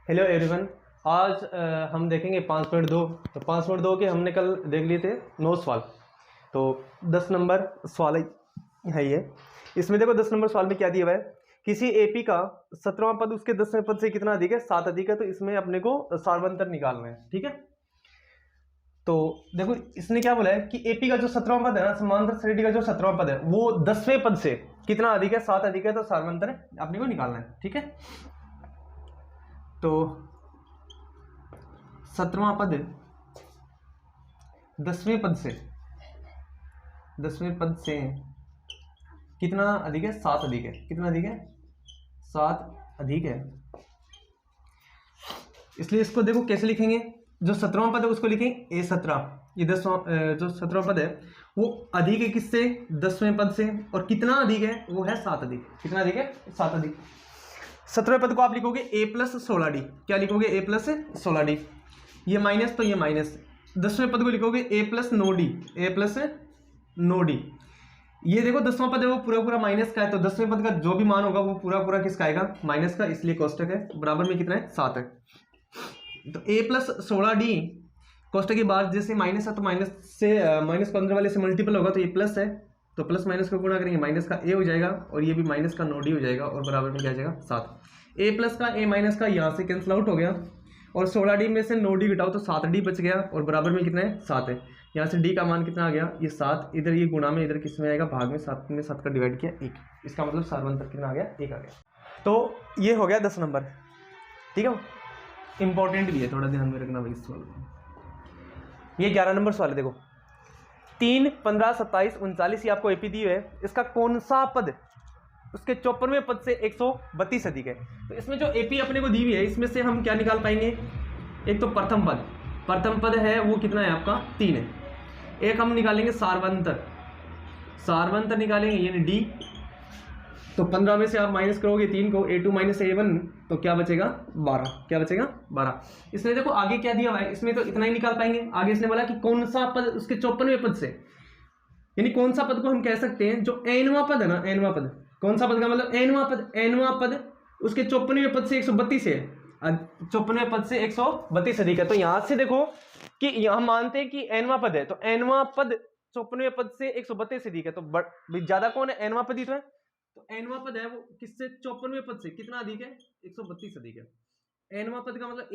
Hello everyone. आज हम देखेंगे 5.2। तो 5.2 के हमने कल देख लिए थे 9 सवाल। तो 10 नंबर सवाल है ये। इसमें देखो 10 नंबर सवाल में क्या दिया हुआ है, किसी एपी का 17वां पद उसके 10वें पद से कितना अधिक है, 7 अधिक है। तो इसमें अपने को सार्वंतर निकालना है, ठीक है। तो देखो इसने क्या बोला है कि एपी का जो 17वां पद है ना, समांतर श्रेणी का जो 17वां पद है वो 10वें पद से कितना अधिक है, 7 अधिक है। तो सार्वंतर अपने को निकालना है, ठीक है। तो 17वां पद 10वें पद से 10वें पद से कितना अधिक है, 7 अधिक है। कितना अधिक है, 7 अधिक है। इसलिए इसको देखो कैसे लिखेंगे, जो 17वां पद है उसको लिखेंगे A17। ये 10वां जो 17वां पद है वो अधिक है किससे, 10वें पद से। और कितना अधिक है, वो है 7 अधिक। कितना अधिक है, 7 अधिक। 17वें पद को आप लिखोगे A+16D। क्या लिखोगे, A+16D। ये माइनस तो ये माइनस। 10वें पद को लिखोगे A+9D। A+9D। ये देखो 10वां पद है वो पूरा पूरा माइनस का है, तो 10वें पद का जो भी मान होगा वो पूरा पूरा किसका आएगा, माइनस का। इसलिए कोष्टक है बराबर में कितना है, 7 है। तो A+16D कोष्टक के बाद जैसे माइनस है तो माइनस से -15 वाले से मल्टीपल होगा तो ये प्लस है, तो प्लस माइनस को गुणा करेंगे, माइनस का A हो जाएगा और ये भी माइनस का 9D हो जाएगा और बराबर में क्या आ जाएगा, 7। A प्लस का A माइनस का यहाँ से कैंसिल आउट हो गया और 16D में से 9D घटाओ तो 7D बच गया और बराबर में कितना है, 7 है। यहाँ से D का मान कितना आ गया, ये 7। इधर ये गुणा में, इधर किस में आएगा, भाग में। 7 में 7 का डिवाइड किया 1। इसका मतलब सार्वंतर कितना आ गया, 1 आ गया। तो ये हो गया 10 नंबर, ठीक है। इंपॉर्टेंट भी है, थोड़ा ध्यान में रखना भाई इस सवाल में। ये 11 नंबर सवाल है। देखो 3, 15, 27, 39 ये आपको एपी दी है। इसका कौन सा पद उसके 54वें पद से 132 अधिक है। तो इसमें जो एपी अपने को दी हुई है इसमें से हम क्या निकाल पाएंगे, एक तो प्रथम पद है वो कितना है आपका, 3 है। एक हम निकालेंगे सारवंतर निकालेंगे यानी डी। तो 15 में से आप माइनस करोगे 3 को, A2 - A1, तो क्या बचेगा, 12। क्या बचेगा, 12। इसमें देखो आगे क्या दिया हुआ है, इसमें तो इतना ही निकाल पाएंगे। आगे इसने बोला कि कौन सा पद उसके 54वें पद से, यानी कौन सा पद को हम कह सकते हैं जो एनवां पद है ना, एनवां पद। कौन सा पद का मतलब एनवां पद उसके 54वें पद से 132 है। 54वें पद से 132 अधिक है। तो यहां से देखो कि यहां मानते हैं कि एनवां पद है, तो एनवां पद 54वें पद से 132 अधिक है। तो ज्यादा कौन है, एनवां पद ही तो है। तो एनवां पद है वो किससे, 54वें पद से कितना अधिक है, 132 अधिक है। एनवां पद का मतलब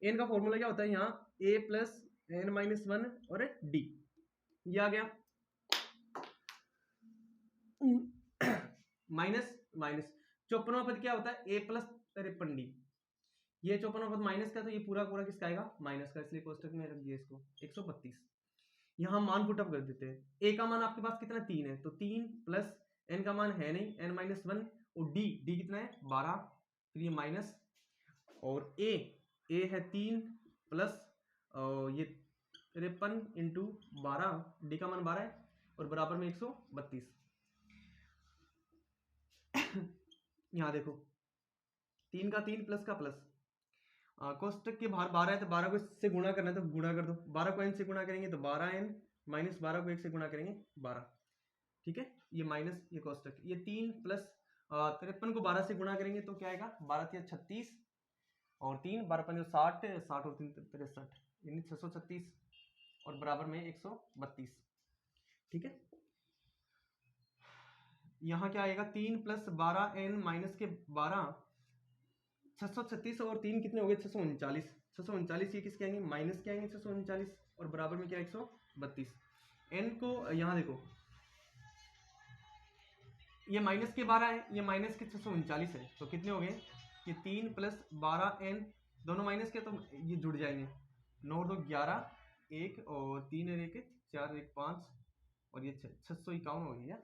एन का फॉर्मूला क्या होता है, यहाँ A+n-1 और D। ये आ गया माइनस माइनस। 54वां पद क्या होता है, A+53D। ये 54वां पद माइनस का, तो ये पूरा पूरा किसका आएगा, माइनस का। इसलिए कोष्टक में रख दिया इसको 132। यहां मान पुटअप कर देते हैं। ए का मान आपके पास कितना, 3 है, तो 3 प्लस एन का मान है नहीं, n-1, और डी कितना है, 12। फिर ये माइनस और ए है 3 प्लस ये 53 इंटू 12, डी का मान 12 है और बराबर में 132। यहां देखो 3 का 3 प्लस का प्लस, कोष्टक के बाहर 12 है तो 12 को इससे गुणा करना है तो गुणा कर दो। 12 को n से गुणा करेंगे तो 12n माइनस 12 को 1 से गुणा करेंगे 12, ठीक है। ये माइनस ये कोष्टक, ये 3 प्लस 53 को 12 से गुणा करेंगे तो क्या आएगा, 12 × 36 और 3 12 × 5 = 60, 60 और 3 63, यानी 636 और बराबर में 132, ठीक है। यहाँ क्या आएगा, 3 प्लस 12n माइनस के 12, 636 और 3 कितने हो गए, 639। 639 ये किसके आएंगे, माइनस के आएंगे 639 और बराबर में क्या, 132। n को यहाँ देखो, ये माइनस के 12 है, ये माइनस के 639 है, तो कितने हो गए, ये 3 प्लस 12n, दोनों माइनस के तो ये जुड़ जाएंगे। 9 2 11, 1 और 3 और 1 4 1 5 और ये 651 हो गया,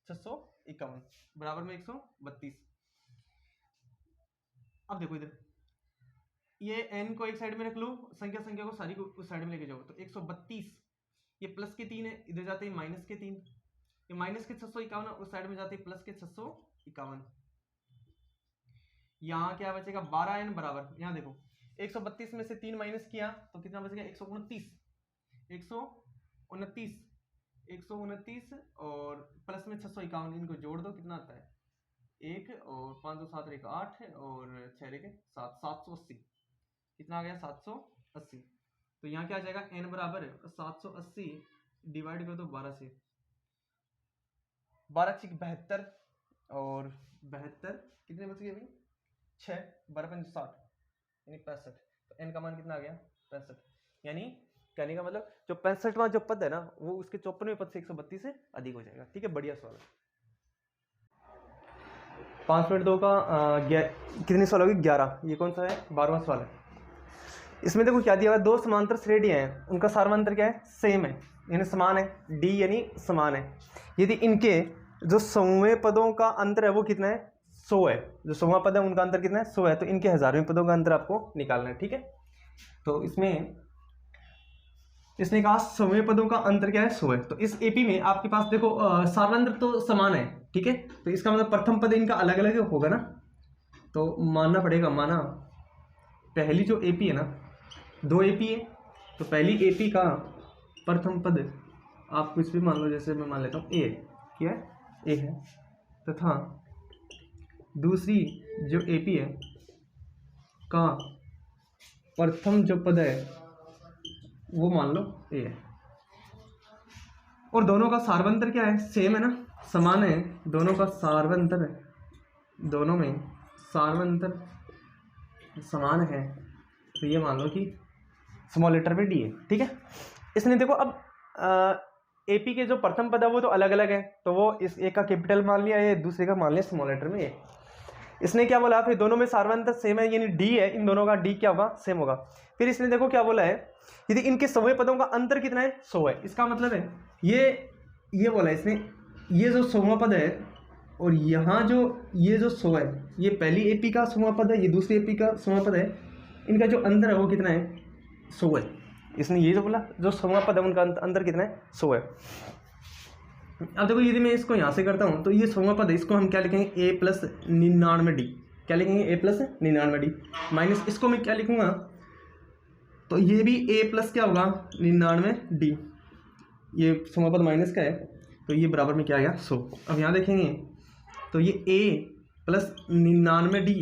651 बराबर में 132। अब देखो इधर ये n को एक साइड में रख लो, संख्या को सारी को उस साइड में लेके जाओ, तो 132। ये प्लस के 3 है, इधर जाते हैं माइनस के 3, ये माइनस के 651 उस साइड में जाते हैं प्लस के 651। यहाँ क्या बचेगा, 12n बराबर, यहाँ देखो 132 में से 3 माइनस किया तो कितना बचेगा, 129। 129 और प्लस में 651, इनको जोड़ दो कितना आता है, 1 और 5 2 7 1 8 और 6 1 7 780। कितना आ गया 780। तो यहाँ क्या आ जाएगा n बराबर 780 डिवाइड कर दो 12 से, 12 6 72 और 72 कितने बच गए भाई 6 12 5 60 यानी 65। तो n का मान कितना आ गया 65। यानी कहने का मतलब जो 65वां जो पद है ना वो उसके 54वें पद से 132 से अधिक हो जाएगा। ठीक है, बढ़िया सवाल है। 5 मिनट 2 का कितने सवाल हो गए 11। ये कौन सा है 12वां सवाल है। इसमें देखो क्या दिया हुआ है, दो समांतर श्रेणियां हैं, उनका सार्वमांतर क्या है सेम है यानी समान है, डी यानी समान है। यदि इनके जो सौवें पदों का अंतर है वो कितना है 100 है, जो सौवा पद है उनका अंतर कितना है 100 है, तो इनके हजारवें पदों का अंतर आपको निकालना है। ठीक है, तो इसने कहा सौवें पदों का अंतर क्या है 100 है। तो इस एपी में आपके पास देखो सार्वमांतर तो समान है। ठीक है, तो इसका मतलब प्रथम पद इनका अलग अलग होगा ना, तो मानना पड़ेगा, माना पहली जो एपी है ना 2 एपी है, तो पहली एपी का प्रथम पद आप कुछ भी मान लो, जैसे मैं मान लेता हूँ ए, क्या है ए है, तथा दूसरी जो एपी है का प्रथम जो पद है वो मान लो ए है, और दोनों का सार्वंतर क्या है सेम है ना, समान है, दोनों का सार्वंतर दोनों में सार्वंतर समान है, तो ये मान लो कि स्मॉल लेटर में डी है। ठीक है, इसने देखो अब एपी के जो प्रथम पद है वो तो अलग अलग है, तो वो इस एक का कैपिटल मान लिया है, दूसरे का मान लिया स्मॉल लेटर में ए। इसने क्या बोला फिर दोनों में सार्वंतर सेम है यानी डी है, इन दोनों का डी क्या होगा सेम होगा। फिर इसने देखो क्या बोला है, यदि इनके सौवें पदों का अंतर कितना है 100 है, इसका मतलब है ये बोला इसने, ये जो सौवा पद है और यहाँ जो ये जो 100 है, ये पहली एपी का सौवा पद है, ये दूसरी एपी का सौवा पद है, इनका जो अंतर है वो कितना है 100 है। इसने ये जो बोला जो सौवा पद है उनका अंतर कितना है 100 है। अब देखो यदि मैं इसको यहाँ से करता हूँ तो ये सौवा पद है, इसको हम क्या लिखेंगे a प्लस 99d, क्या लिखेंगे a प्लस 99d, माइनस इसको मैं क्या लिखूंगा, तो ये भी a प्लस क्या होगा 99d, ये सौवा पद माइनस का है, तो ये बराबर में क्या आ गया 100। अब यहाँ देखेंगे तो ये a प्लस 99d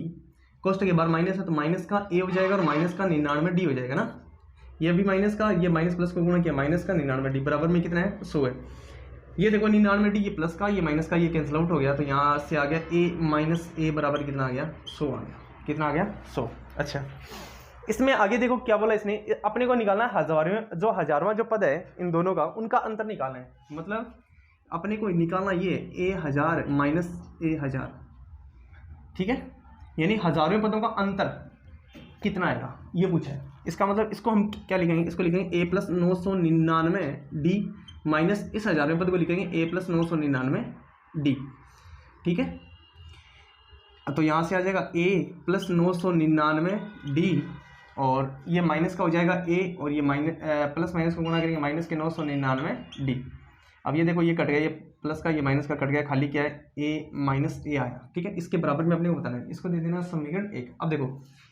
कोष्ट के बाहर माइनस है, तो माइनस का a हो जाएगा और माइनस का 99d हो जाएगा ना, ये भी माइनस का, ये माइनस प्लस को गुणा किया माइनस का 99d बराबर में कितना है 100 है। ये देखो 99d, ये प्लस का ये माइनस का ये कैंसिल आउट हो गया, तो यहाँ से आ गया a माइनस ए बराबर कितना आ गया 100 आ गया, कितना आ गया 100। अच्छा, इसमें आगे देखो क्या बोला इसने, अपने को निकालना है हजारवां जो पद है इन दोनों का उनका अंतर निकालना है, मतलब अपने को निकालना ये a1000 माइनस a1000। ठीक है, यानी हजारवें पदों का अंतर कितना आएगा ये पूछा है। इसका मतलब इसको हम क्या लिखेंगे, इसको लिखेंगे a प्लस 999d माइनस इस हजारवें पद को लिखेंगे a प्लस 999d। ठीक है, तो यहाँ से आ जाएगा a प्लस 999d और ये माइनस का हो जाएगा a और ये माइनस प्लस माइनस को गुणा करेंगे माइनस के 999d। अब ये देखो ये कट गया, ये प्लस का ये माइनस का कट गया, खाली क्या है a माइनस ए आया। ठीक है, इसके बराबर में अपने को बताना है, इसको दे देना समीकरण 1। अब देखो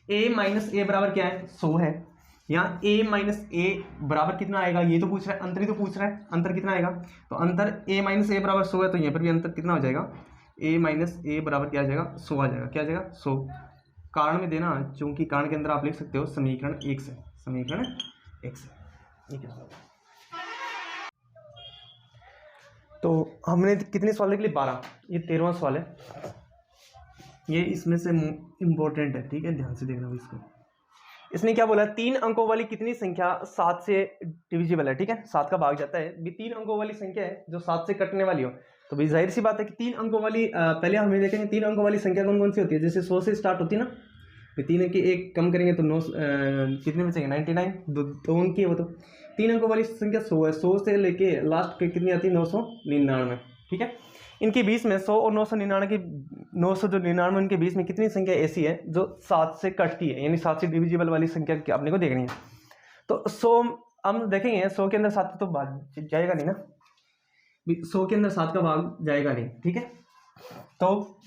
a माइनस ए बराबर क्या है 100 है, यहाँ a माइनस ए बराबर कितना आएगा ये तो पूछ रहा है, अंतर ही तो पूछ रहा है, अंतर कितना आएगा, तो अंतर a माइनस ए बराबर 100 है, तो यहाँ पर भी अंतर कितना हो जाएगा a माइनस ए बराबर क्या आ जाएगा 100 आ जाएगा, क्या आ जाएगा 100। कारण में देना, चूंकि कारण के अंदर आप लिख सकते हो समीकरण 1 से, समीकरण 1 से। ठीक है, तो हमने कितने सवाल लिख लिए 12, ये 13वां सवाल है, ये इसमें से इम्पोर्टेंट है। ठीक है, ध्यान से देखना इसको। इसने क्या बोला 3 अंकों वाली कितनी संख्या 7 से डिविजिबल है। ठीक है, 7 का भाग जाता है, भी 3 अंकों वाली संख्या है जो 7 से कटने वाली हो, तो भाई जाहिर सी बात है कि 3 अंकों वाली पहले हम देखेंगे 3 अंकों वाली संख्या कौन कौन सी होती है, जैसे 100 से स्टार्ट होती है ना, फिर 3 अंक की एक कम करेंगे तो 9 कितने बचेंगे 99, 2 अंक की है वो, तो 3 अंकों वाली संख्या 100 है, 100 से लेके लास्ट के कितनी आती है 999। ठीक है, इनके बीच में 100 और 999 की 999 इनके बीच में कितनी संख्या ऐसी है जो 7 से कटती है, यानी 7 से डिविजिबल वाली संख्या अपने को देखनी है। तो 100 हम देखेंगे 100 के अंदर 7 तो भाग जाएगा नहीं ना, 100 के अंदर 7 का भाग जाएगा नहीं। ठीक है, तो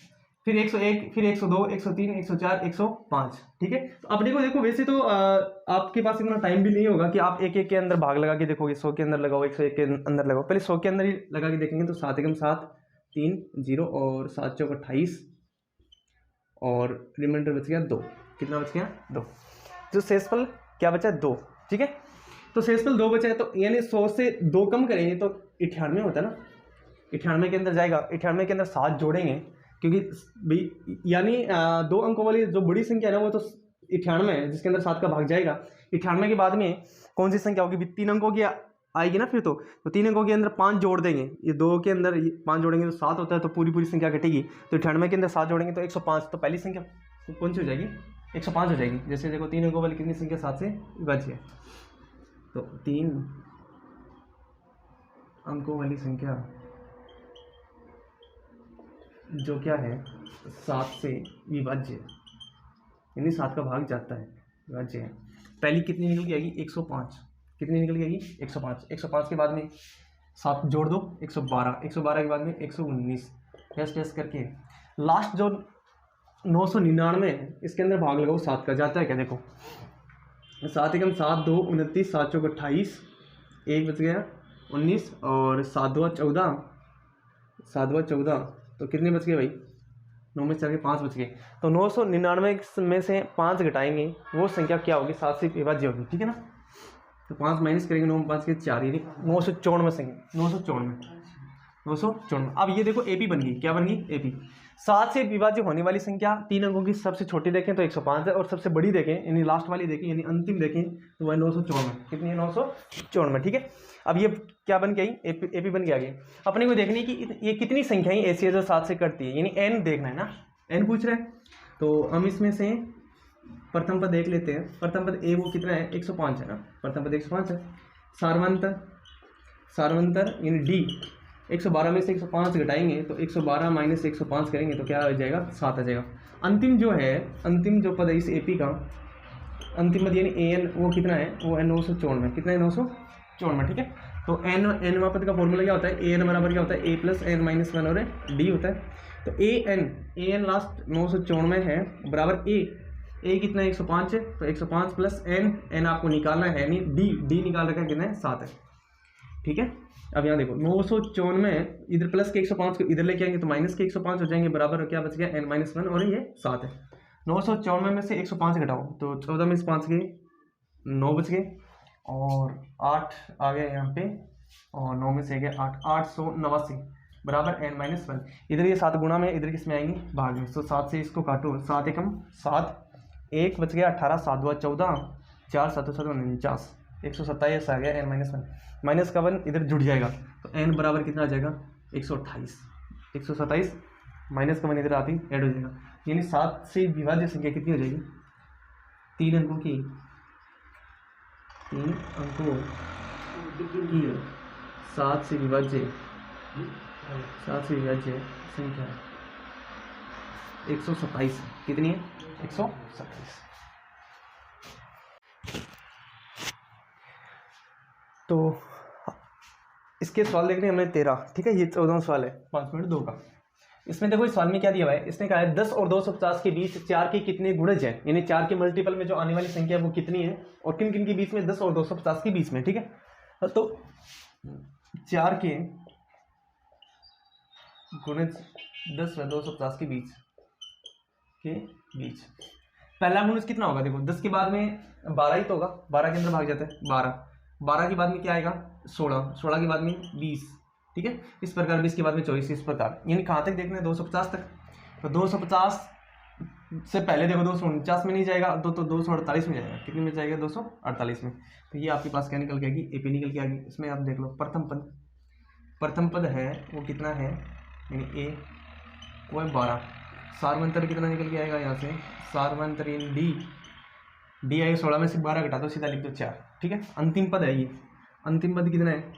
फिर 101, फिर 102, 103, 104, 105। ठीक है, तो अपने को देखो वैसे तो आपके पास इतना टाइम भी नहीं होगा कि आप एक एक के अंदर भाग लगा के देखोगे, 100 के अंदर लगाओ, 101 के अंदर लगाओ, पहले 100 के अंदर ही लगा के देखेंगे, तो 7 एकम 7, 3 0 और 7 चौक 28, और रिमाइंडर बच गया 2। कितना बच गया 2। जो शेषफल क्या बचा 2, ठीक है। तो शेषफल 2 बचा है, तो यानी 100 से 2 कम करेंगे तो 98 होता है ना, 98 के अंदर जाएगा। 98 के अंदर 7 जोड़ेंगे, क्योंकि भाई यानी 2 अंकों वाली जो बड़ी संख्या है ना वो तो 98 है, जिसके अंदर 7 का भाग जाएगा। 98 के बाद में कौन सी संख्या होगी, 3 अंकों की आएगी ना फिर तो 3 अंकों के अंदर 5 जोड़ देंगे। ये 2 के अंदर 5 जोड़ेंगे तो 7 होता है, तो पूरी संख्या कटेगी। तो 98 के अंदर 7 जोड़ेंगे तो 105। तो पहली संख्या कौन सी हो जाएगी, 105 हो जाएगी। जैसे देखो 3 अंकों वाली कितनी संख्या 7 से विभाज्य है, तो 3 अंकों वाली संख्या जो क्या है 7 से विभाज्य, यानी 7 का भाग जाता है, विभाज्य है। पहली कितनी निकल के आएगी 105। कितनी निकल के आएगी 105। 105 के बाद में 7 जोड़ दो 112। 112 के बाद में 119। टेस्ट करके लास्ट जो 999 इसके अंदर भाग लगाओ 7 का, जाता है क्या देखो। 7 एकम 7 2 29, 7 चौक 28, 1 बच गया 19, और 7 2 14, 7 2 14, तो कितने बच गए भाई 9 में 4 के 5 बच गए। तो 999 में से 5 घटाएंगे, वो संख्या क्या होगी 7 से विभाज्य होगी, ठीक है ना। तो 5 माइनस करेंगे, 9 में 5 के 4, यानी 954 संख्या 954। अब ये देखो एपी बन गई, क्या बन गई एपी। 7 से विभाज्य होने वाली संख्या 3 अंकों की सबसे छोटी देखें तो 105 है, और सबसे बड़ी देखें यानी लास्ट वाली देखें यानी अंतिम देखें तो वह 954। कितनी है 954, ठीक है। अब ये क्या बन गई एपी बन गया। अपने को देखनी कि ये कितनी संख्याएं ऐसी है जो 7 से कटती है, यानी एन देखना है ना, एन पूछ रहे हैं। तो हम इसमें से प्रथम पद देख लेते हैं। प्रथम पद ए वो कितना है 105 है ना, प्रथम पद 105 है। सार्वंतर यानी डी 112 में से 105 घटाएंगे तो 112 माइनस 105 करेंगे तो क्या आ जाएगा 7 आ जाएगा। अंतिम जो पद है इस एपी का, अंतिम पद यानी ए एन वो कितना है, वो है 954। कितना है 954, ठीक है। तो एन पद का फॉर्मूला क्या होता है, ए एन बराबर क्या होता है, ए प्लस एन माइनस 1 और डी होता है। तो ए एन लास्ट 954 है बराबर ए कितना है 105 है, तो 105 प्लस एन आपको निकालना है, यानी डी निकाल रखा है कितना है 7 है, ठीक है। अब यहाँ देखो 954 इधर प्लस के 105 को इधर लेके आएंगे तो माइनस के 105 हो जाएंगे, बराबर क्या बच गया n माइनस 1 और ये 7 है। 954 में से 105 घटाओ तो 14 में से 5 गए 9 बच गए, और 8 आ गए यहाँ पे, और 9 में से गए 8, 889 बराबर n माइनस 1। इधर ये 7 गुणा में, इधर किस में आएंगे भाग में। तो 7 से इसको काटो, 7 एकम 7, 1 बच गया 18, 7 2 14, 4 7 7 49, 127 आ गया n माइनस 1। माइनस का 1 इधर जुड़ जाएगा तो n बराबर कितना आ जाएगा 128। 127 माइनस का 1 इधर आती ऐड हो जाएगा, यानी 7 से विभाज्य संख्या कितनी हो जाएगी 3 अंकों की 7 से विभाज्य संख्या 127। कितनी है 127। तो इसके सवाल देखने हमने 13, ठीक है। ये 14वां सवाल है 5.2 का। इसमें देखो इस सवाल में क्या दिया हुआ है, इसने कहा है 10 और 250 के बीच 4 के कितने गुणज हैं, यानी 4 के मल्टीपल में जो आने वाली संख्या है वो कितनी है, और किन किन के बीच में 10 और 250 के बीच में, ठीक है। तो 4 के गुणज 10 व 250 के बीच पहला गुणज कितना होगा, देखो 10 के बाद में 12 ही तो होगा, 12 के अंदर भाग जाता है 12 के बाद में क्या आएगा 16 के बाद में 20, ठीक है। इस प्रकार 20 के बाद में 24, इस प्रकार, यानी कहाँ तक देखना है 250 तक। तो 250 से पहले देखो 249 में नहीं जाएगा तो 248 में जाएगा। कितने में जाएगा 248 में। तो ये आपके पास क्या निकल के आएगी एपी निकल के आएगी। इसमें आप देख लो प्रथम पद है वो कितना है, यानी ए वो है 12। सार्वंतर कितना निकल के आएगा यहाँ से, सार्वंतर यानी डी आएगा 16 में से 12 घटा दो, सीधा लिख दो 4, ठीक है। अंतिम पद है ये, अंतिम पद कितना है,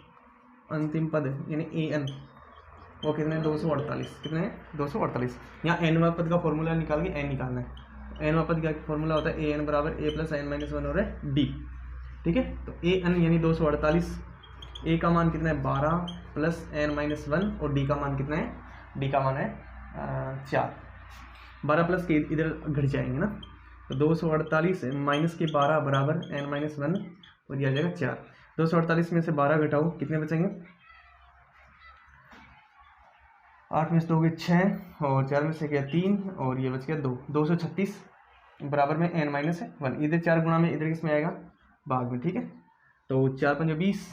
अंतिम पद यानी ए एन वो कितने 248, कितने हैं 248। यहाँ एनवा पद का फॉर्मूला निकाल के एन निकालना है। एनवा पद का फॉर्मूला होता है ए एन बराबर ए प्लस एन माइनस 1 और डी, ठीक है। तो ए एन यानी 248, ए का मान कितना है 12 प्लस एन माइनस 1 और डी का मान कितना है, डी का मान है 4। 12 प्लस के इधर घट जाएंगे ना, तो 248 माइनस के 12 बराबर एन माइनस 1 और यह आ जाएगा 4। 248 में से 12 घटाओ कितने बचेंगे 8 में से 2 गए 6 और 4 में से गया 3 और ये बच गया 2, 236 बराबर में n माइनस 1। इधर 4 गुणा में इधर किसमें आएगा भाग में, ठीक है। तो 4 पंजे 20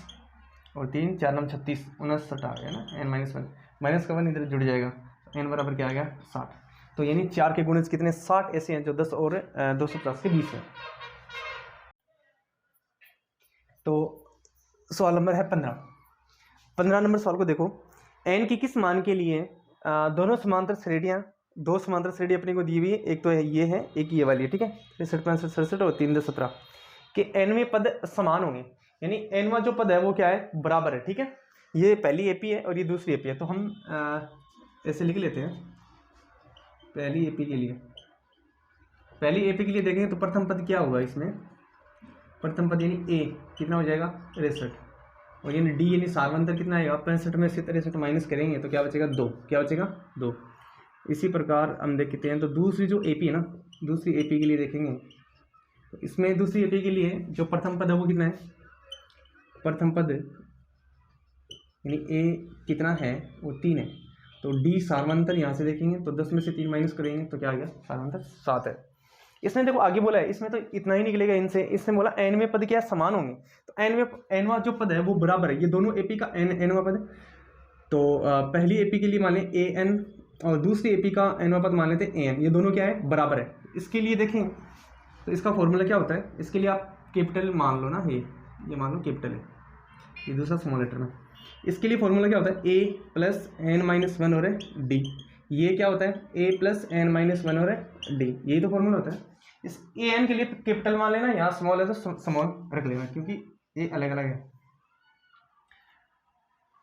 और 3 4 9 36 59 आ गया ना, n माइनस 1 माइनस का 1 इधर जुड़ जाएगा, n बराबर क्या आ गया 60। तो यानी 4 के गुणज कितने 60 ऐसे हैं जो 10 और 250 के 20 है। तो सवाल नंबर है 15 नंबर सवाल को देखो। n की किस मान के लिए दोनों समांतर श्रेणियाँ, दो समांतर श्रेणी अपने को दी हुई है, एक तो ये है एक ये वाली है, ठीक है। 63 65 67 और 3 10 17 के nवें पद समान होंगे, यानी nवां जो पद है वो क्या है बराबर है, ठीक है। ये पहली एपी है और ये दूसरी एपी है, तो हम ऐसे लिख लेते हैं। पहली एपी के लिए देखेंगे तो प्रथम पद क्या होगा इसमें, प्रथम पद यानी a कितना हो जाएगा 63 और यानी d यानी सार्वंतर कितना आएगा 65 में से 63 माइनस करेंगे तो क्या बचेगा 2, क्या बचेगा 2। इसी प्रकार हम देखते हैं तो दूसरी जो एपी है ना, दूसरी एपी के लिए देखेंगे तो इसमें दूसरी एपी के लिए जो प्रथम पद है वो कितना है, प्रथम पद यानी a कितना है वो 3 है, तो d सार्वंतर यहाँ से देखेंगे तो 10 में से 3 माइनस करेंगे तो क्या आ गया सार्वंतर 7 है। इसने देखो आगे बोला है, इसमें तो इतना ही निकलेगा इनसे, इसने बोला nवें पद क्या समान होंगे, तो nवां जो पद है वो बराबर है, ये दोनों एपी का nवां पद है। तो पहली एपी के लिए मान लें an और दूसरी एपी का nवां पद मान लेते हैं an, ये दोनों क्या है बराबर है। इसके लिए देखें तो इसका फॉर्मूला क्या होता है, इसके लिए आप कैपिटल मान लो ना, ये मान लो कैपिटल है, ये दूसरा स्मॉल लेटर में। इसके लिए फॉर्मूला क्या होता है a प्लस n माइनस 1 और d, ये क्या होता है a प्लस n माइनस 1 और d, यही तो फॉर्मूला होता है। इस an के लिए कैपिटल मान लेना, यहाँ स्मॉल है तो स्मॉल रख लेना क्योंकि ये अलग अलग है,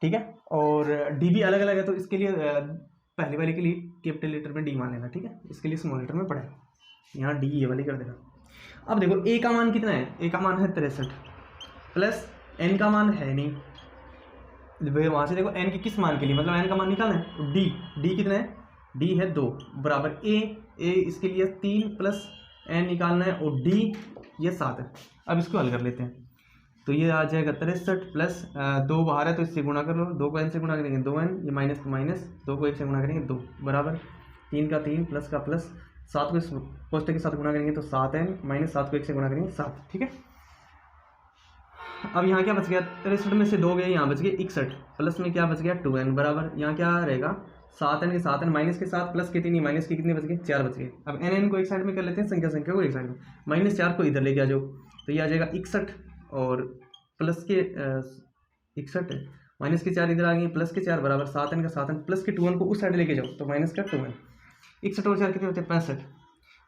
ठीक है। और d भी अलग अलग है तो इसके लिए पहले वाले के लिए कैपिटल लेटर में d मान लेना, ठीक है। इसके लिए स्मॉल लेटर में पढ़े, यहाँ d ये वाली कर देना। अब देखो a का मान कितना है, a का मान है 63 प्लस n का मान है नहीं, वहां से देखो n के किस मान के लिए, मतलब n का मान निकालना है तो d कितना है, d है 2 बराबर a इसके लिए 3 प्लस n निकालना है और d ये 7 है। अब इसको हल कर लेते हैं तो ये आ जाएगा 63 प्लस 2 बाहर है तो इससे गुणा कर लो, 2 को n से गुणा करेंगे 2n, ये माइनस तो माइनस, 2 को 1 से गुणा करेंगे 2 बराबर 3 का 3 प्लस का प्लस, 7 को कोष्टक के साथ गुणा करेंगे तो 7n माइनस 7 को 1 से गुणा करेंगे 7, ठीक है। अब यहाँ क्या बच गया 63 में से 2 गए, यहाँ बच गए 61 प्लस में क्या बच गया 2n बराबर, यहाँ क्या रहेगा 7n के 7n माइनस के 7 प्लस के 3 माइनस के कितने बच गए 4 बच गए। अब n को एक साइड में कर लेते हैं, संख्या को एक साइड में, माइनस 4 को इधर लेके आ जाओ तो ये आ जाएगा 61 और प्लस के 61 माइनस के 4 इधर आ गए, प्लस के 4 बराबर 7n का 7n प्लस के 2n को उस साइड लेके जाओ तो माइनस का 2n, 61 और 4 कितने होते हैं 65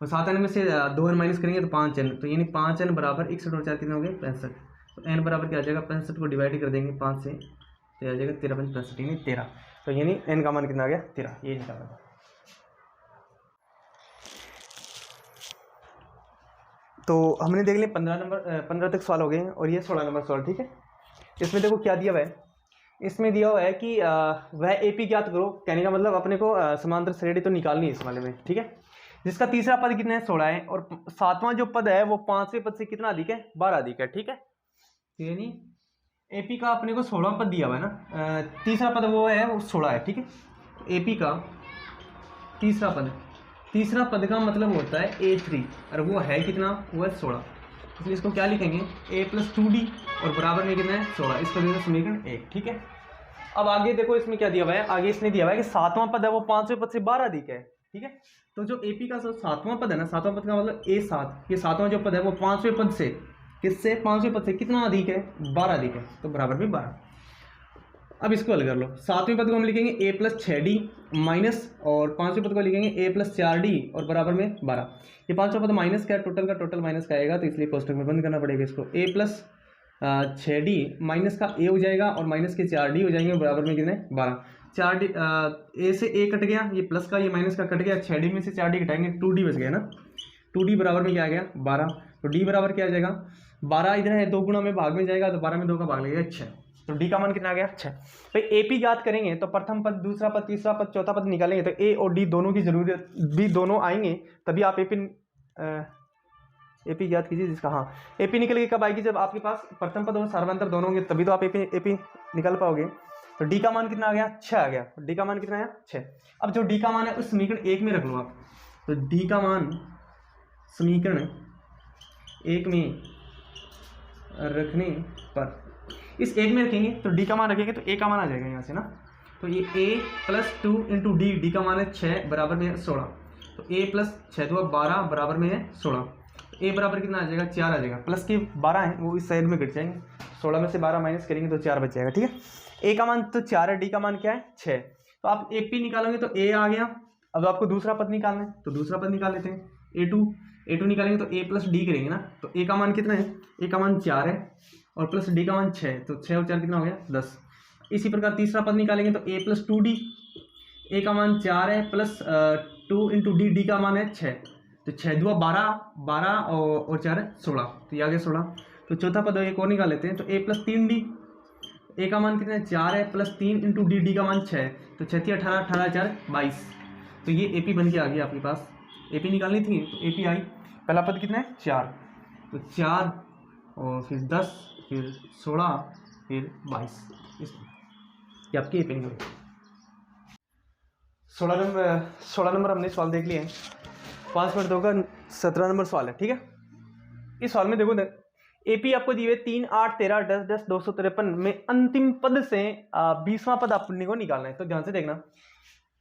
और 7n में से 2n माइनस करेंगे तो 5n, तो यानी 5n बराबर 61 और 4 कितने हो गए 65, तो n बराबर क्या आ जाएगा 65 को डिवाइड कर देंगे 5 से तो आ जाएगा 13 5 65 यानी 13, तो यानी n का मान कितना आ गया 13, ये निकालना था। तो हमने देख लिया 15 तक सवाल हो गए हैं और ये 16 नंबर सवाल, ठीक है। इसमें देखो क्या दिया हुआ है, इसमें दिया हुआ है कि वह एपी ज्ञात करो, कहने का मतलब अपने को समांतर श्रेणी तो निकालनी है इस वाले में, ठीक है। जिसका तीसरा पद कितना है 16 है और सातवां जो पद है वो 5वें पद से कितना अधिक है 12 अधिक है, ठीक है। यानी एपी का अपने को 16वां पद दिया हुआ है ना, तीसरा पद वो है वो 16 है, ठीक है। एपी का तीसरा पद का मतलब होता है A3 और वो है कितना, वो है 16, इसलिए इसको क्या लिखेंगे a प्लस 2d और बराबर में कितना है 16, इसका देना समीकरण 1, ठीक है। अब आगे देखो इसमें क्या दिया हुआ है, आगे इसने दिया हुआ है कि सातवां पद है वो 5वें पद से 12 अधिक है, ठीक है। तो जो एपी का सातवां पद है ना, सातवां पद का मतलब A7, ये सातवां जो पद है वो 5वें पद से किससे 5वें पद से कितना अधिक है 12 अधिक है, तो बराबर में 12। अब इसको हल कर लो, सातवें पद को हम लिखेंगे a प्लस 6d माइनस और 5वें पद को लिखेंगे a प्लस 4d और बराबर में 12। ये 5वां पद माइनस का टोटल माइनस का आएगा तो इसलिए कोष्टक में बंद करना पड़ेगा इसको, a प्लस 6d माइनस का a हो जाएगा और माइनस के 4d हो जाएंगे बराबर में कितने 12। 4d a से a कट गया, ये प्लस का ये माइनस का कट गया, 6d में से 4d घटाएंगे 2d बच गया ना, 2d बराबर में क्या आ गया 12, तो d बराबर क्या आ जाएगा 12 इधर है 2 गुणा में भाग में जाएगा तो 12 में 2 का भाग लगेगा 6, तो d का मान कितना आ गया 6। भाई एपी याद करेंगे तो प्रथम पद दूसरा पद तीसरा पद चौथा पद निकालेंगे तो a और d दोनों की जरूरत भी दोनों आएंगे तभी आप एपी याद कीजिए जिसका, हाँ एपी निकल के कब आएगी जब आपके पास प्रथम पद और सार्वंतर दोनों होंगे तभी तो आप एपी निकाल पाओगे। तो डी का मान कितना आ गया, 6 आ गया। डी का मान कितना आया, 6। अब जो डी का मान है उस समीकरण 1 में रख लो आप। तो डी का मान समीकरण 1 में रखने पर, इस 1 में रखेंगे तो डी का मान रखेंगे तो ए का मान आ जाएगा यहाँ से ना। तो ये a plus 2 into D, D का मान है 6 बराबर में है 16। तो a प्लस 6 तो 12 बराबर में है 16। तो a बराबर कितना आ जाएगा, 4 आ जाएगा। प्लस के 12 है वो इस साइड में घट जाएंगे, 16 में से 12 माइनस करेंगे तो 4 बच जाएगा। ठीक है, a का मान तो 4 है, डी का मान क्या है 6। तो आप ए पी निकालोगे तो a आ गया। अब आपको दूसरा पद निकालना है तो दूसरा पद निकाल लेते हैं। a2 निकालेंगे तो a प्लस डी करेंगे ना। तो a का मान कितना है, a का मान 4 है और प्लस डी का मान 6, तो 6 और 4 कितना हो गया 10। इसी प्रकार तीसरा पद निकालेंगे तो a प्लस 2d, a का मान 4 है प्लस 2 इंटू डी, डी का मान है 6। तो 6 दुआ 12, 12 और 4 है 16, तो ये आ गया 16। तो चौथा पद एक और निकाल लेते हैं। तो a प्लस 3d, a का मान कितना है 4 है प्लस 3 इंटू डी, डी का मान 6, तो 6 18, 18 4 22। तो ये ए पी बन के आ गया आपके पास। ए पी निकालनी थी तो ए पी आई। पहला पद कितना है 4, तो 4 और फिर 10 फिर 16 फिर 22, ये आपकी ए पी निकल। 16 नंबर हमने सवाल देख लिए हैं। 5 मिनट होगा, 17 नंबर सवाल है। ठीक है, इस सवाल में देखो ए पी आपको दिए हुए 3 8 13 10 10 253 में अंतिम पद से 20वां पद अपने को निकालना है। तो ध्यान से देखना,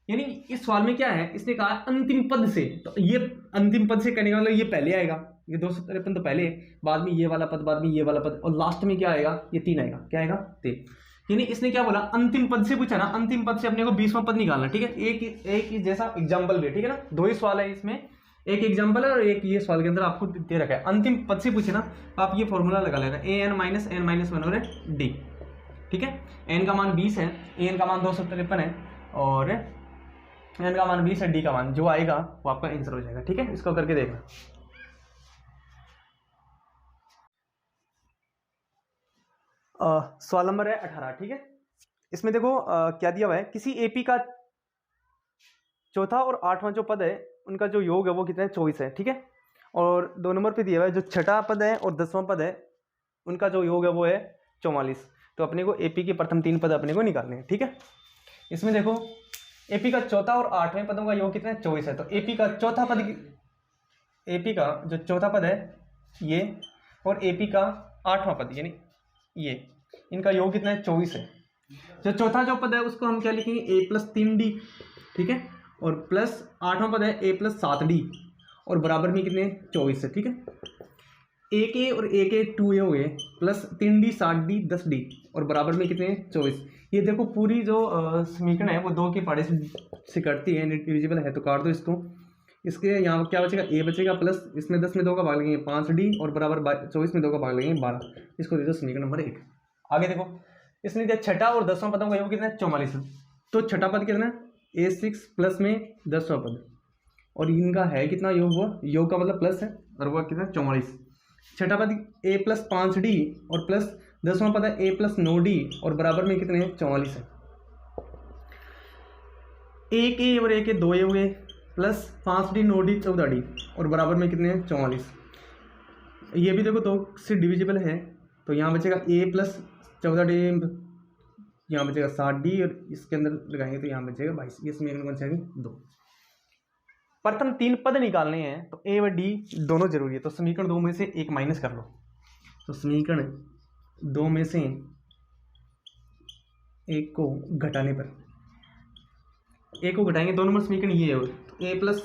यानी इस सवाल में क्या है, इसने कहा अंतिम पद से। तो ये अंतिम पद से करने का मतलब ये पहले आएगा, ये 253 तो पहले, बाद में ये वाला पद, बाद में ये वाला पद, और लास्ट में क्या आएगा, ये 3 आएगा। क्या आएगा 3। यानी इसने क्या बोला, अंतिम पद से पूछा ना, अंतिम पद से अपने को 20वां पद निकालना। ठीक है, एक जैसा एग्जाम्पल भी, ठीक है ना, 2 ही सवाल है इसमें, एक एग्जाम्पल है और एक ये सवाल के अंदर आपको दे रखा है। अंतिम पद से पूछे ना तो आप ये फॉर्मूला लगा लेना, an-n-1 और d। ठीक है, n का मान 20 है, an का मान 253 है और n का मान 20 है, d का मान जो आएगा वो आपका आंसर हो जाएगा। ठीक है, इसको करके देखना। सवाल नंबर है 18। ठीक है, इसमें देखो क्या दिया हुआ है, किसी एपी का चौथा और 8वां जो पद है उनका जो योग है वो कितना है 24 है। ठीक है, और 2 नंबर पे दिया हुआ है जो छठा पद है और 10वां पद है उनका जो योग है वो है 44। तो अपने को एपी के प्रथम 3 पद अपने को निकालने हैं। ठीक है, इसमें देखो एपी का चौथा और 8वें पदों का योग कितना है 24 है। तो एपी का चौथा पद, एपी का जो चौथा पद है ये, और एपी का 8वां पद यानी ये, इनका योग कितना है 24 है। जो चौथा जो पद है उसको हम क्या लिखेंगे, a प्लस 3d। ठीक है, और प्लस 8वां पद है a प्लस 7d और बराबर में कितने 24 है। ठीक है, एक ए और एक ए 2a हो गए, प्लस 3d 7d 10d और बराबर में कितने 24। ये देखो पूरी जो समीकरण है वो 2 के पाड़े से कटती है, डिविजिबल है तो काट दो इसको। इसके यहाँ क्या बचेगा, a बचेगा प्लस इसमें 10 में 2 का भाग लेंगे 5d और बराबर 24 में 2 का भाग लेंगे 12। इसको दे दो समीकरण नंबर 1। आगे देखो इसने दिया छठा और 10वां पदों का योग कितना है 44। तो छठा पद कितना है a6 प्लस में 10वां पद, और इनका है कितना योग, वो योग का मतलब प्लस है और वो कितना 44। छठा पद a प्लस 5d और प्लस 10वां पद है a प्लस 9d और बराबर में कितने 44 है। एक ए और एक ए 2 ए हो गए, प्लस 5d 9d 14d और बराबर में कितने 44। ये भी देखो 2 से डिविजिबल है, तो यहाँ बचेगा a प्लस 14d, यहाँ बचेगा 7d और इसके अंदर लगाएंगे तो यहाँ बचेगा 22। ये समीकरण कौन सा है 2। प्रथम 3 पद निकालने हैं तो a व d दोनों जरूरी है। तो समीकरण 2 में से एक माइनस कर लो। तो समीकरण 2 में से एक को घटाने पर, एक को घटाएंगे 2 नंबर समीकरण ये है, तो a प्लस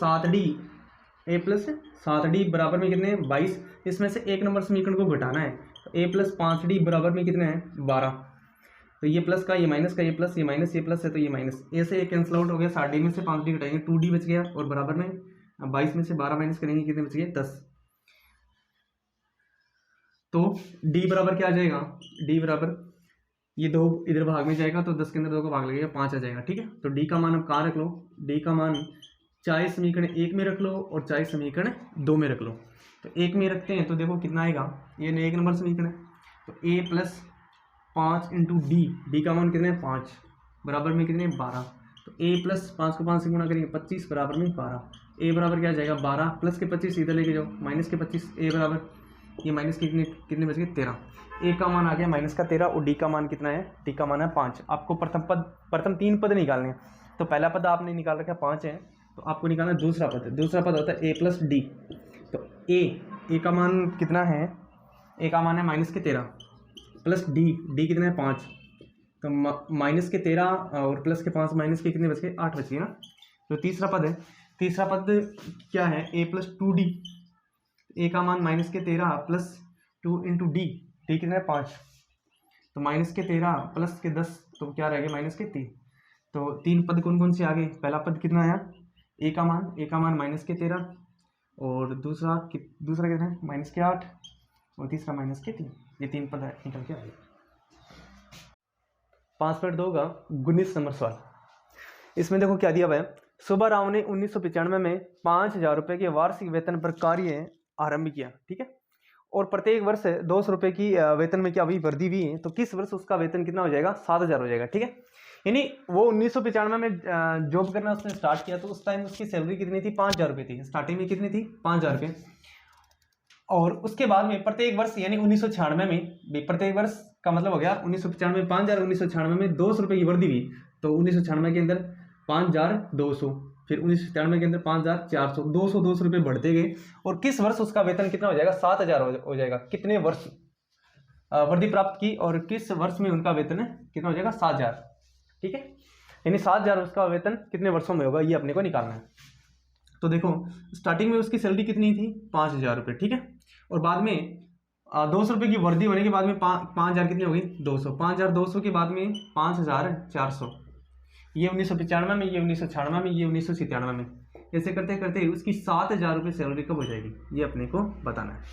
7d बराबर में कितने 22। इसमें से 1 नंबर समीकरण को घटाना है, तो a प्लस 5d बराबर में कितने हैं 12। तो ये प्लस का ये माइनस का ये प्लस, ये माइनस ये प्लस है तो ये माइनस, ए से एक कैंसिल आउट हो गया, 7d में से 5d घटाएंगे 2d बच गया और बराबर में 22 में से 12 माइनस करेंगे कितने बच गए 10। तो d बराबर क्या आ जाएगा, d बराबर ये 2 इधर भाग में जाएगा तो 10 के अंदर 2 का भाग लगेगा 5 आ जाएगा। ठीक है, तो d का मान अब कहाँ रख लो, d का मान चाहे समीकरण 1 में रख लो और चाहे समीकरण 2 में रख लो। तो 1 में रखते हैं तो देखो कितना आएगा, ये 1 नंबर समीकरण है, तो a प्लस 5 इंटू डी का मान कितने 5 बराबर में कितने 12। तो a प्लस 5 को 5 से गुणा करेंगे 25 बराबर में 12। a बराबर क्या आ जाएगा 12 प्लस के 25 इधर लेके जाओ माइनस के 25, a बराबर ये माइनस कितने कितने बच गए 13। ए का मान आ गया माइनस का 13 और डी का मान कितना है, डी का मान है 5। आपको प्रथम 3 पद निकालने हैं। तो पहला पद आपने निकाल रखा 5 है, तो आपको निकालना दूसरा पद। दूसरा पद होता है ए प्लस डी। तो ए का मान कितना है, ए का मान है माइनस के 13 प्लस डी कितना है 5। तो माइनस के 13 और प्लस के 5 माइनस के कितने बच गए 8 बच गए ना। तो तीसरा पद है, तीसरा पद क्या है ए प्लस 2d। ए का मान माइनस के 13 प्लस 2 इंटू डी कितना है 5। तो माइनस के 13 प्लस के 10 तो क्या रह गया माइनस के 3। तो 3 पद कौन कौन से आ गए, पहला पद कितना आया ए का मान माइनस के 13 और दूसरा कितना है माइनस के 8 और तीसरा माइनस के 3। ये 3 पद निकल के आ गए। 5.2 का 19 नंबर सवाल। इसमें देखो क्या दिया हुआ है। सुब्बा राव ने 1995 में 5,000 रुपये के वार्षिक वेतन पर कार्य आरंभ किया, ठीक है, और प्रत्येक वर्ष 200 रुपये की वेतन में क्या हुई वृद्धि हुई है। तो किस वर्ष उसका वेतन कितना हो जाएगा 7,000 हो जाएगा, ठीक है। यानी वो 1995 में जॉब करना उसने स्टार्ट किया, तो उस टाइम उसकी सैलरी कितनी थी 5,000 रुपये थी। स्टार्टिंग में कितनी थी 5,000 रुपये। और उसके बाद में प्रत्येक वर्ष यानी 1996 में, प्रत्येक वर्ष का मतलब हो गया 1995 में 5,000, 1996 में 200 रुपये की वृद्धि हुई। तो 1996 के अंदर 5,200, फिर 1997 के अंदर 5,400, 200 रुपये बढ़ते गए। और किस वर्ष उसका वेतन कितना हो जाएगा 7,000 हो जाएगा। कितने वर्ष वृद्धि प्राप्त की और किस वर्ष में उनका वेतन कितना हो जाएगा 7,000, ठीक है। यानी 7,000 उसका वेतन कितने वर्षों में होगा, ये अपने को निकालना है। तो देखो स्टार्टिंग में उसकी सैलरी कितनी थी 5,000 रुपये, ठीक है, और बाद में 200 रुपये की वृद्धि होने के बाद में 5,000 कितनी हो गई 200, 5,200 के बाद में 5,400। ये 1995 में, ये 1996 में, ये 1997 में। ऐसे करते करते उसकी 7,000 रुपये सैलरी कब हो जाएगी, ये अपने को बताना है।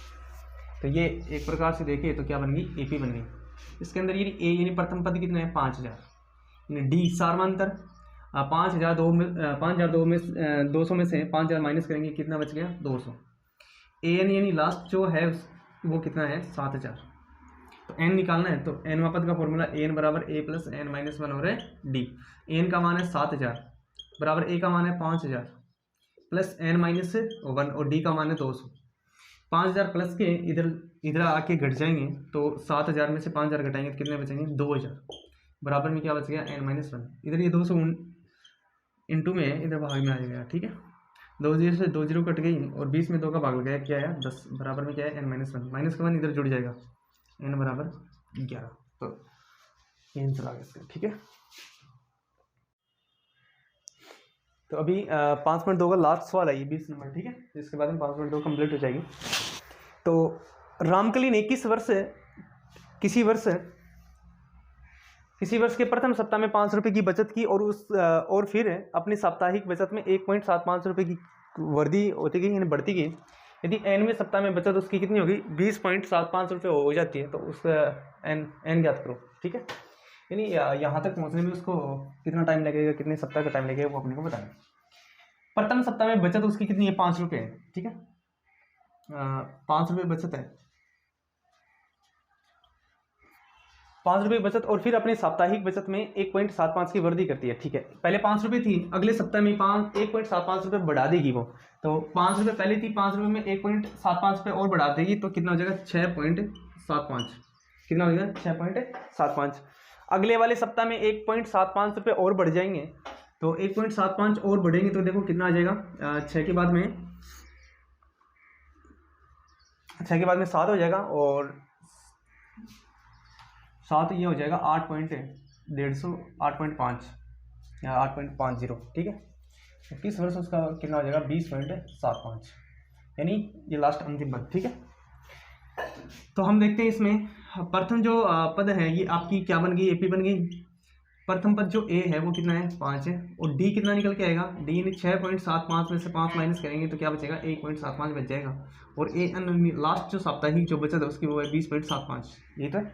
तो ये एक प्रकार से देखें तो क्या बन गई एपी बन गई। इसके अंदर ये ए यानी प्रथम पद कितना है 5,000, यानी डी सारमांतर 5,200 में 200 में से 5,000 माइनस करेंगे कितना बच गया 200। ए एन यानी लास्ट जो है वो कितना है 7,000। तो एन निकालना है, तो एन पद का फॉर्मूला एन बराबर ए प्लस एन माइनस 1 और डी। एन का मान है 7,000 बराबर ए का मान है 5,000 प्लस एन माइनस 1 और डी का मान है 200। 5,000 प्लस के इधर आके घट जाएंगे, तो 7,000 में से 5,000 घटाएंगे तो कितने बचेंगे 2,000 बराबर में क्या बच गया एन माइनस 1। इधर ये 200 इंटू में इधर भाग में आ जाएगा, ठीक है। 2 0 से 2 0 कट गई और 20 में 2 का भाग लगाया क्या है 10 बराबर में क्या है एन माइनस 1। माइनस का 1 इधर जुड़ जाएगा, एन बराबर 11। तो एन चला गया इसका, ठीक है। तो अभी 5.2 का लास्ट सवाल है ये 20 नंबर, ठीक है। इसके बाद में 5.2 कंप्लीट हो जाएगी। तो रामकली ने किसी वर्ष के प्रथम सप्ताह में 5 रुपये की बचत की और फिर अपनी साप्ताहिक बचत में 1.75 रुपये की वृद्धि होती गई, यानी बढ़ती गई। यदि एनवें सप्ताह में बचत उसकी कितनी होगी 20.75 रुपये हो जाती है, तो उस एन ज्ञात करो, ठीक है। यानी यहाँ तक पहुँचने में उसको कितना टाइम लगेगा, कितने सप्ताह का टाइम लगेगा वो अपने को बताना। प्रथम सप्ताह में बचत उसकी कितनी है 5 रुपये है, ठीक है। 5 रुपये बचत है, 5 रुपये बचत और फिर अपनी साप्ताहिक बचत में 1.75 की वृद्धि करती है, ठीक है। पहले 5 रुपये थी, अगले सप्ताह में 1.75 रुपये बढ़ा देगी वो। तो 5 रुपये पहले थी, 5 रुपये में 1.75 रुपये और बढ़ा देगी, तो कितना हो जाएगा 6.75। कितना हो जाएगा 6.75। अगले वाले सप्ताह में 1.75 रुपये और बढ़ जाएंगे, तो 1.75 और बढ़ेंगे तो देखो कितना आ जाएगा 6 के बाद में 7 हो जाएगा, और 7 ये हो जाएगा 8.5 या 8.50, ठीक है। तो किस वर्ष उसका कितना हो जाएगा 20.75, यानी ये लास्ट अंतिम पद, ठीक है। तो हम देखते हैं इसमें प्रथम जो पद है ये आपकी क्या बन गई एपी बन गई। प्रथम पद जो ए है वो कितना है 5 है, और डी कितना निकल के आएगा डी यानी 6.75 में से 5 माइनस करेंगे तो क्या बचेगा 1.75 बच जाएगा। और ए एन लास्ट जो साप्ताहिक जो बचत है उसकी वो है 20.75, ये तो है।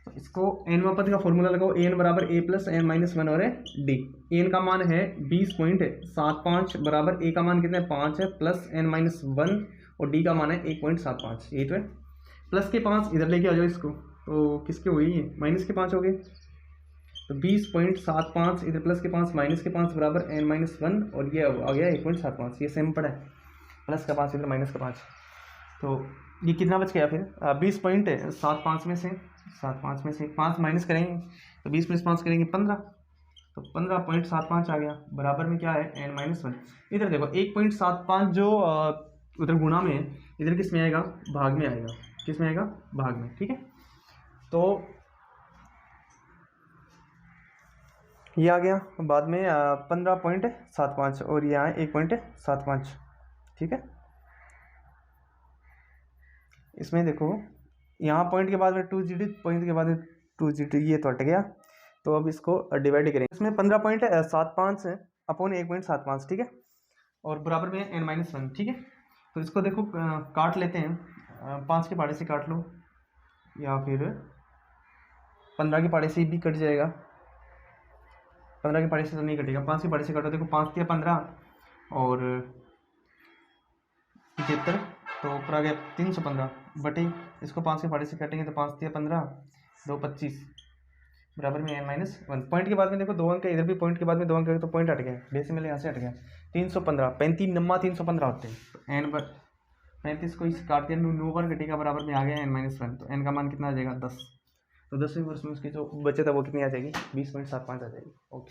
तो इसको एन पद का फॉर्मूला लगाओ, एन बराबर ए प्लस एन माइनस 1 और डी। एन का मान है 20.75 बराबर ए का मान कितना है 5 है प्लस एन माइनस 1 और डी का मान है 1.75, ये तो है। प्लस के 5 इधर लेके आ जाओ इसको, तो किसके हुई है माइनस के 5 हो गए, तो 20.75 इधर प्लस के 5 माइनस के 5 बराबर एन माइनस 1 और ये आ गया 1.75। ये सेम पड़ा है, प्लस का 5 इधर माइनस का 5, तो ये कितना बच गया फिर 20.75 में से 5 माइनस करेंगे तो 20 + 5 करेंगे 15, तो 15.75 आ गया। बराबर में क्या है n-1। इधर देखो 1.75 जो उधर गुणा में है, इधर किस में आएगा, भाग में आएगा। किस में आएगा, भाग में। ठीक है, तो ये आ गया बाद में 15.75 और ये आए 1.75। ठीक है, इसमें देखो यहाँ पॉइंट के बाद में 2 GD, पॉइंट के बाद में 2 GD, ये तो हट गया। तो अब इसको डिवाइड करेंगे, इसमें 15.75 अपॉन 1.75। ठीक है, और बराबर में n-1। ठीक है, तो इसको देखो काट लेते हैं, 5 के पहाड़े से काट लो या फिर 15 के पहाड़े से भी कट जाएगा। 15 के पहाड़े से तो नहीं कटेगा, 5 के पहाड़े से काटो। देखो 5 × 15 और 75, तो ऊपर आ गया 315 बटे, इसको 5 के पहाड़े से काटेंगे तो 5 × 15 2 25 बराबर में n-1। पॉइंट के बाद में देखो 2 अंक है, इधर भी पॉइंट के बाद में 2 अंक है, तो पॉइंट हट गया, डेसिमल यहाँ से हट गया। 315 35 नम्मा 315 होते हैं, तो n/35 को इस काट के 9 बार कटेगा, बराबर में आ गया n-1। तो n का मान कितना आ जाएगा 10। तो 10वें वर्ष में उसकी जो बचत है वो कितनी आ जाएगी 20.75 आ जाएगी। ओके।